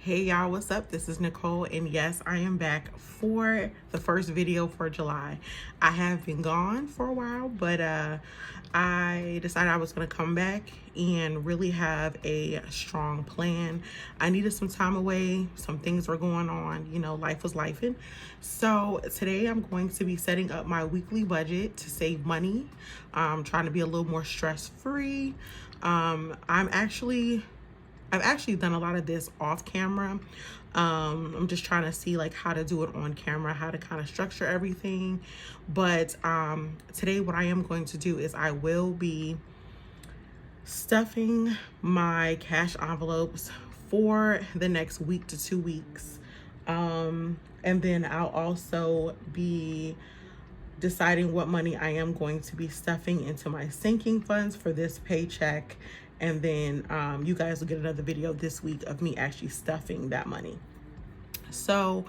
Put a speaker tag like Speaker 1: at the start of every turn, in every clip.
Speaker 1: Hey y'all, what's up? This is Nicole, and yes, I am back for the first video for July. I have been gone for a while, but I decided I was going to come back and really have a strong plan. I needed some time away. Some things were going on, life was lifing. So today I'm going to be setting up my weekly budget to save money. I'm trying to be a little more stress-free. I've actually done a lot of this off camera. I'm just trying to see like how to do it on camera, how to kind of structure everything. But today what I am going to do is I will be stuffing my cash envelopes for the next week to 2 weeks. And then I'll also be deciding what money I am going to be stuffing into my sinking funds for this paycheck. And then you guys will get another video this week of me actually stuffing that money. So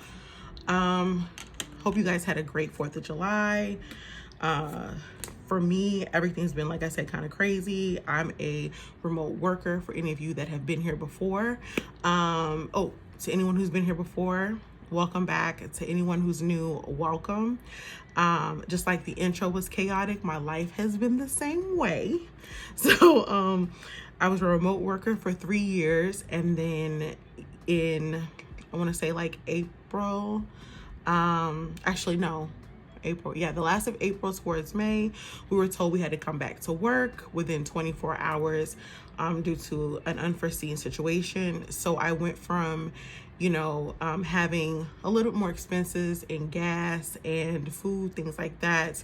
Speaker 1: hope you guys had a great 4th of July. For me, everything's been, like I said, kind of crazy. I'm a remote worker, for any of you that have been here before. To anyone who's been here before, welcome back. To anyone who's new, welcome. Just like the intro was chaotic, my life has been the same way. So I was a remote worker for 3 years, and then in, I want to say like April, April. Yeah, the last of April towards May, we were told we had to come back to work within 24 hours due to an unforeseen situation. So I went from, having a little more expenses in gas and food, things like that,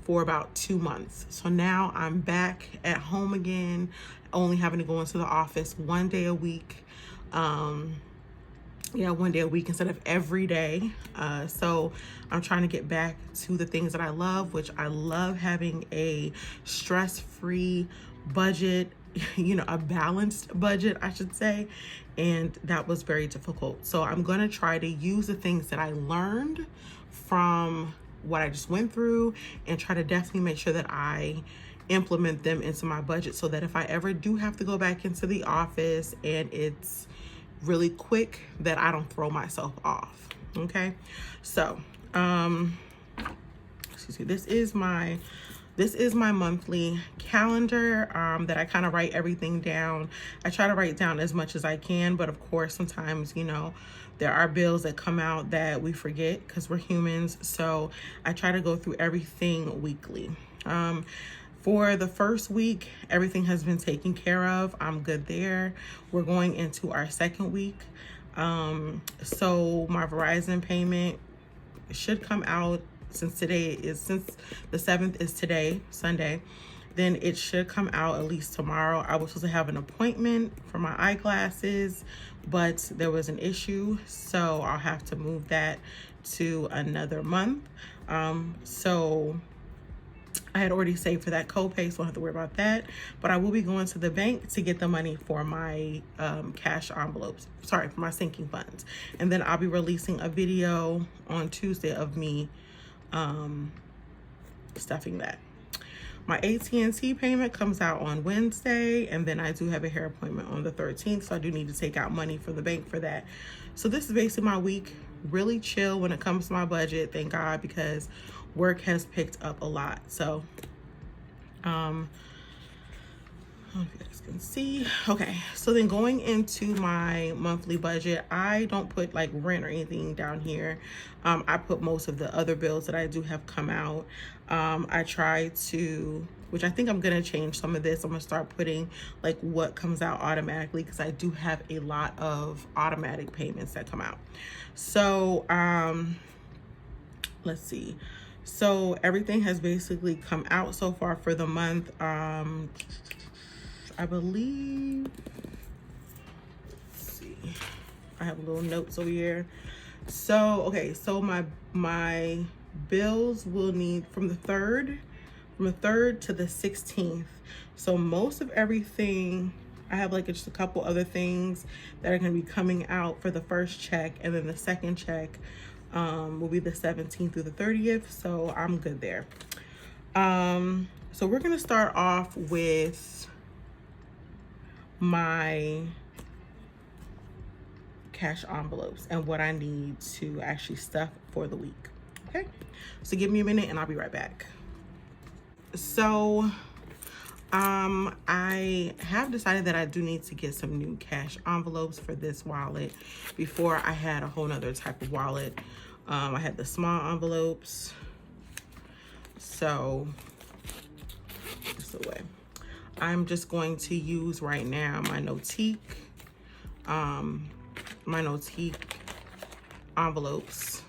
Speaker 1: for about 2 months. So now I'm back at home again, only having to go into the office 1 day a week. 1 day a week instead of every day. So I'm trying to get back to the things that I love, which I love having a stress-free budget, a balanced budget, I should say. And that was very difficult. So I'm going to try to use the things that I learned from what I just went through and try to definitely make sure that I implement them into my budget, so that if I ever do have to go back into the office and it's really quick, that I don't throw myself off. Okay, so excuse me, this is my monthly calendar that I kind of write everything down. I try to write down as much as I can, but of course sometimes there are bills that come out that we forget because we're humans. So I try to go through everything weekly. For the first week, everything has been taken care of. I'm good there. We're going into our second week. So my Verizon payment should come out since the 7th is today, Sunday. Then it should come out at least tomorrow. I was supposed to have an appointment for my eyeglasses, but there was an issue, so I'll have to move that to another month. So I had already saved for that copay, so I don't have to worry about that. But I will be going to the bank to get the money for my cash envelopes, for my sinking funds. And then I'll be releasing a video on Tuesday of me stuffing that. My AT&T payment comes out on Wednesday, and then I do have a hair appointment on the 13th, so I do need to take out money from the bank for that. So this is basically my week. Really chill when it comes to my budget, thank God, because work has picked up a lot. So I don't know if you guys can see. Okay, so then going into my monthly budget, I don't put like rent or anything down here. I put most of the other bills that I do have come out. I try to, which I think I'm gonna change some of this. I'm gonna start putting like what comes out automatically, because I do have a lot of automatic payments that come out. So let's see. So everything has basically come out so far for the month. I believe, let's see, I have little notes over here. So, okay, so my bills will need from the 3rd to the 16th. So most of everything, I have like just a couple other things that are going to be coming out for the first check, and then the second check will be the 17th through the 30th. So I'm good there. So we're going to start off with my cash envelopes and what I need to actually stuff for the week. Okay, so give me a minute and I'll be right back. So I have decided that I do need to get some new cash envelopes for this wallet. Before, I had a whole nother type of wallet. I had the small envelopes. So this is the way. I'm just going to use right now my Notique envelopes.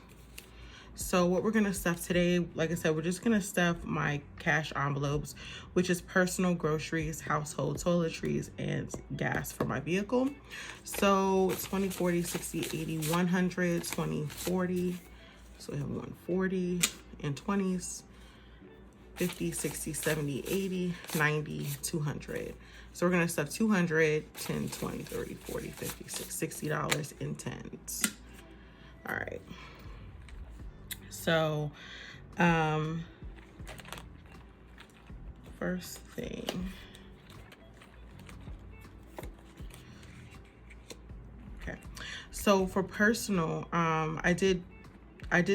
Speaker 1: So what we're gonna stuff today, like I said, we're just gonna stuff my cash envelopes, which is personal, groceries, household, toiletries, and gas for my vehicle. So 20, 40, 60, 80, 100, 20, 40. So we have 140 and 20s, 50, 60, 70, 80, 90, 200. So we're gonna stuff 200, 10, 20, 30, 40, 50, $60 in tens. All right. So, first thing, okay. So for personal, I did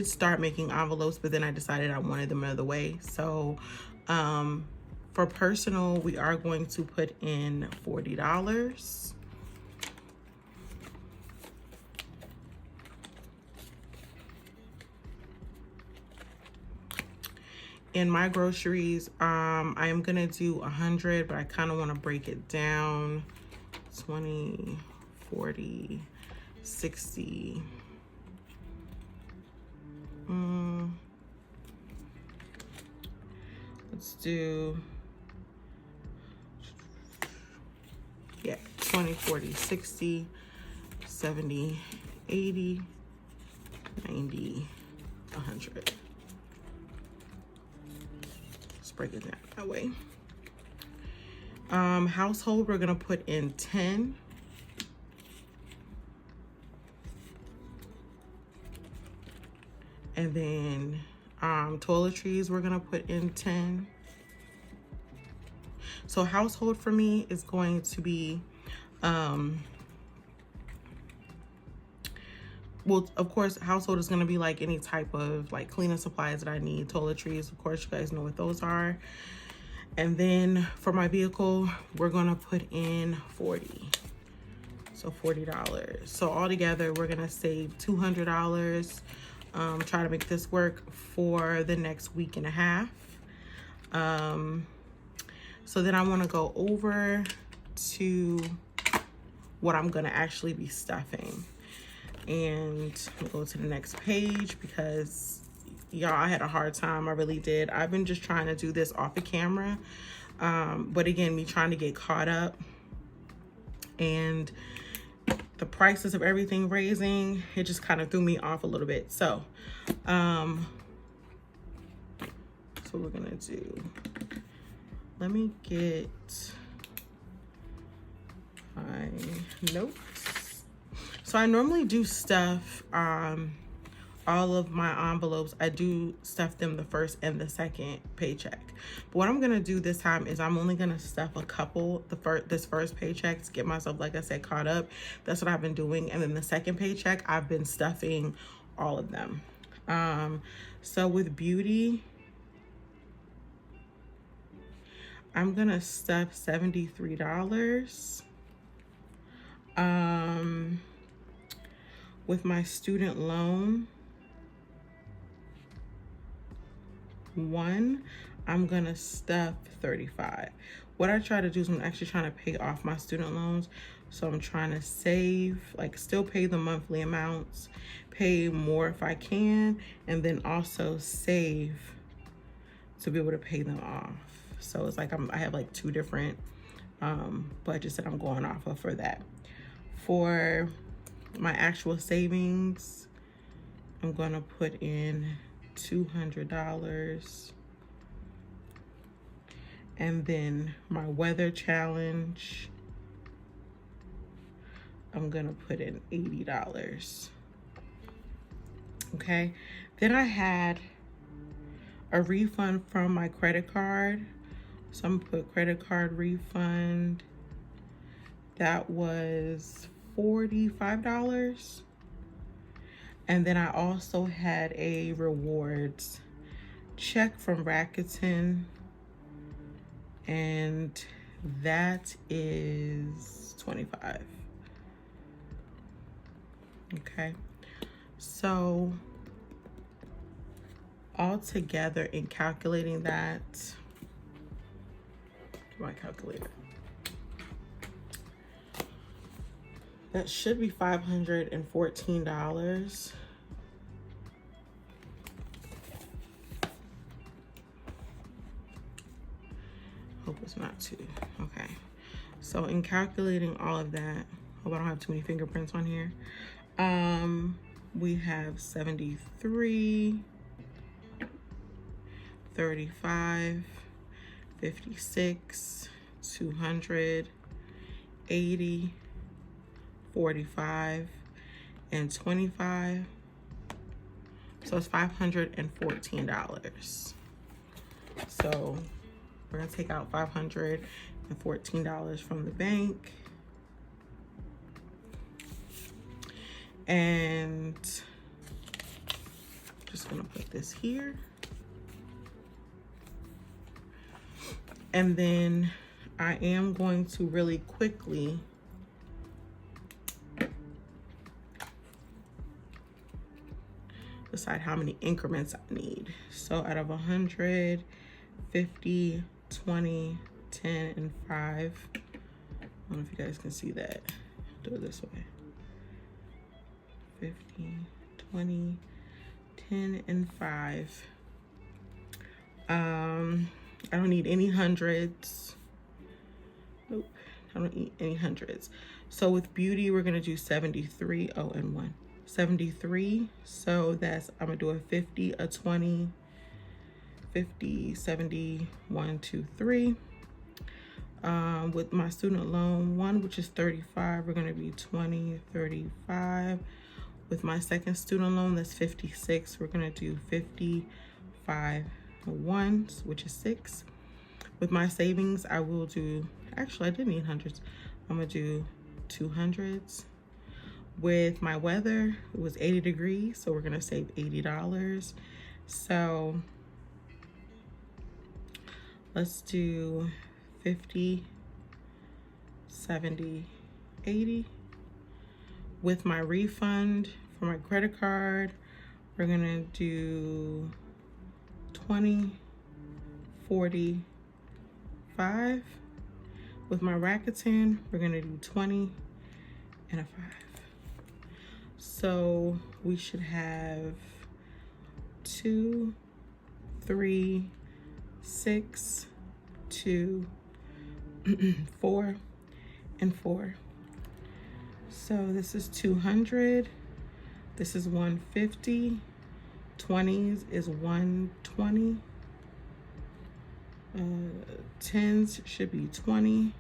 Speaker 1: start making envelopes, but then I decided I wanted them another way. So, for personal, we are going to put in $40. In my groceries, I am gonna do 100, but I kind of want to break it down. 20, 40, 60. Let's do, yeah, 20, 40, 60, 70, 80, 90, 100. Break it down that way. Household, we're gonna put in 10. And then toiletries, we're gonna put in 10. So household for me is going to be well, of course, household is going to be like any type of like cleaning supplies that I need. Toiletries, of course, you guys know what those are. And then for my vehicle, we're going to put in 40. So $40. So altogether, we're going to save $200. Try to make this work for the next week and a half. So then I want to go over to what I'm going to actually be stuffing. And we'll go to the next page because y'all, I had a hard time. I really did. I've been just trying to do this off the camera. But again, me trying to get caught up and the prices of everything raising, it just kind of threw me off a little bit. So, so we're going to do, let me get my notes. So I normally do stuff all of my envelopes. I do stuff them the first and the second paycheck. But what I'm gonna do this time is I'm only gonna stuff a couple this first paycheck to get myself, like I said, caught up. That's what I've been doing. And then the second paycheck, I've been stuffing all of them. So with beauty, I'm gonna stuff $73. With my student loan, I'm gonna stuff $35. What I try to do is I'm actually trying to pay off my student loans. So I'm trying to save, like still pay the monthly amounts, pay more if I can, and then also save to be able to pay them off. So it's like I have like two different budgets that I'm going off of for that. For my actual savings, I'm gonna put in $200. And then my weather challenge, I'm gonna put in $80. Okay, then I had a refund from my credit card. So I'm gonna put credit card refund. That was $45. And then I also had a rewards check from Rakuten, and that is $25. Okay, so all together in calculating that, my calculator, that should be $514. Hope it's not two. Okay. So in calculating all of that, hope I don't have too many fingerprints on here. We have 73, 35, 56, 200, 80, 45, and 25. So it's $514. So we're gonna take out $514 from the bank. And just gonna put this here. And then I am going to really quickly decide how many increments I need. So out of 100, 50, 20, 10, and 5. I don't know if you guys can see that. Do it this way. 50, 20, 10, and 5. I don't need any hundreds. Nope, I don't need any hundreds. So with beauty, we're gonna do 73. Oh, and 1. 73. So that's, I'm gonna do a 50, a 20, 50, 70, 1, 2, 3. With my student loan one, which is 35, we're gonna be 20, 35. With my second student loan, that's 56, we're gonna do 55 ones, which is 6. With my savings, I will do, actually I did need hundreds. I'm gonna do 200s. With my weather, it was 80 degrees, so we're gonna save $80. So let's do 50, 70, 80. With my refund for my credit card, we're gonna do 20, 40, 5. With my Rakuten, we're gonna do 20 and a 5. So we should have 2, 3, 6, 2, 4, and 4. So this is 200. This is 150. 20s is 120. 10s should be 20.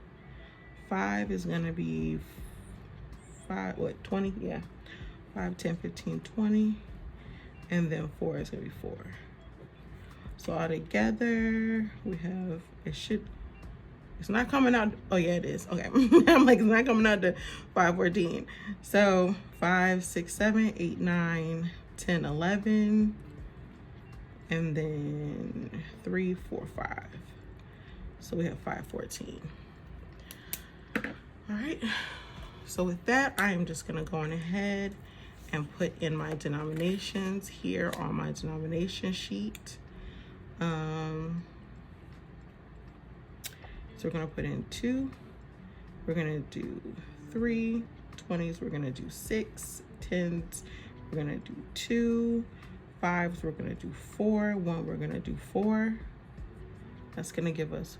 Speaker 1: 5 is gonna be 5, what, 20? Yeah. 5, 10, 15, 20. And then 4 is gonna be 4. So all together, we have, it's not coming out, oh yeah, it is, okay. I'm like, it's not coming out to 514. So 5, 6, 7, 8, 9, 10, 11, and then 3, 4, 5. So we have 514. All right, so with that, I am just gonna go on ahead and put in my denominations here on my denomination sheet. So we're gonna put in 2, we're gonna do 3, 20s, we're gonna do 6, 10s, we're gonna do 2, 5s, we're gonna do 4, 1, we're gonna do 4. That's gonna give us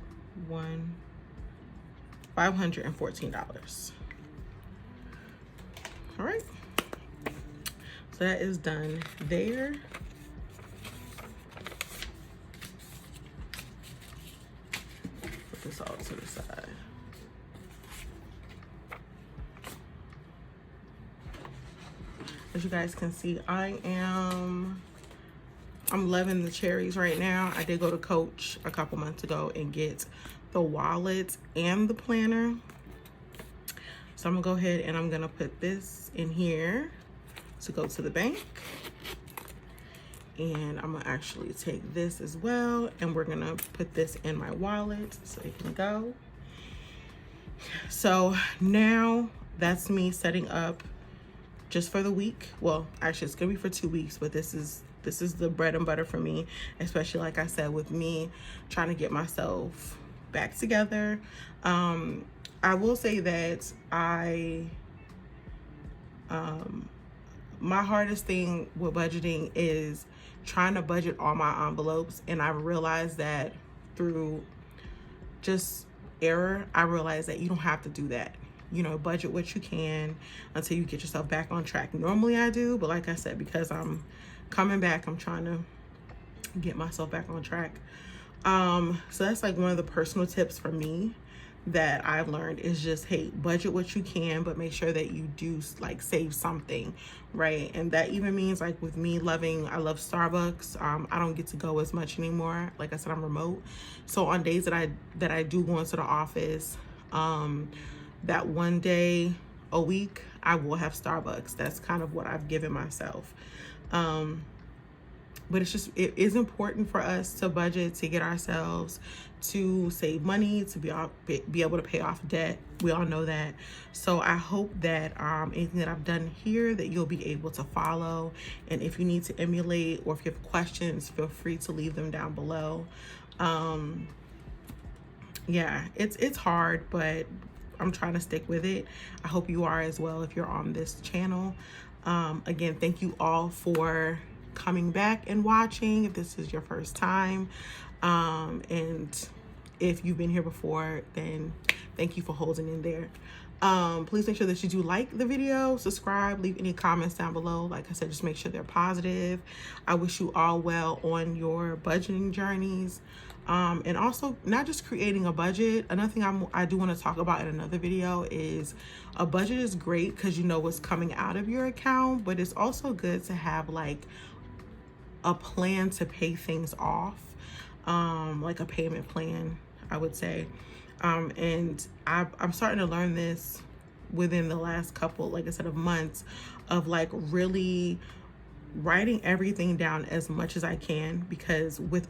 Speaker 1: $514. All right, so that is done there. Put this all to the side. As you guys can see, I'm loving the cherries right now. I did go to Coach a couple months ago and get the wallet and the planner. So I'm gonna go ahead and I'm gonna put this in here to go to the bank. And I'm gonna actually take this as well, and we're gonna put this in my wallet so it can go. So now that's me setting up just for the week. Well, actually it's gonna be for 2 weeks, but this is the bread and butter for me, especially like I said, with me trying to get myself back together. I will say that my hardest thing with budgeting is trying to budget all my envelopes, and I realized that through just error, I realized that you don't have to do that. You know, budget what you can until you get yourself back on track. Normally I do, but like I said, because I'm coming back, I'm trying to get myself back on track. So that's like one of the personal tips for me that I've learned is just, hey, budget what you can, but make sure that you do like save something, right? And that even means like with me I love Starbucks. I don't get to go as much anymore. Like I said, I'm remote. So on days that I do go into the office, that one day a week, I will have Starbucks. That's kind of what I've given myself. But it is important for us to budget, to get ourselves to save money, to be able to pay off debt. We all know that. So I hope that anything that I've done here that you'll be able to follow. And if you need to emulate, or if you have questions, feel free to leave them down below. Yeah, it's hard, but I'm trying to stick with it. I hope you are as well if you're on this channel. Again, thank you all for coming back and watching if this is your first time. And if you've been here before, then thank you for holding in there. Please make sure that you do like the video, subscribe, leave any comments down below. Like I said, just make sure they're positive. I wish you all well on your budgeting journeys. And also not just creating a budget. Another thing I do want to talk about in another video is a budget is great because you know what's coming out of your account, but it's also good to have like a plan to pay things off, like a payment plan, I would say. And I'm starting to learn this within the last couple, like I said, of months, of like really writing everything down as much as I can, because with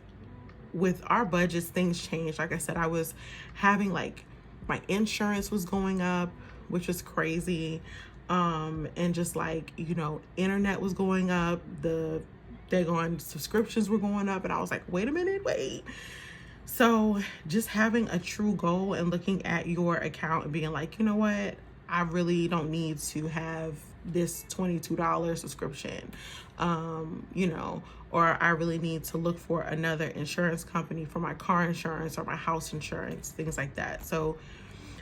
Speaker 1: our budgets, things change. Like I said, I was having like my insurance was going up, which was crazy. And just like, you know, internet was going up, subscriptions were going up, and I was like, wait a minute, wait. So just having a true goal and looking at your account and being like, you know what, I really don't need to have this $22 subscription, you know, or I really need to look for another insurance company for my car insurance or my house insurance, things like that. So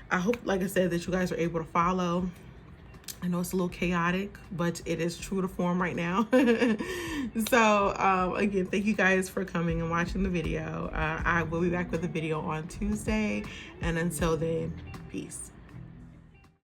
Speaker 1: I hope, like I said, that you guys are able to follow. I know it's a little chaotic, but it is true to form right now. So again, thank you guys for coming and watching the video. I will be back with a video on Tuesday, and until then, peace.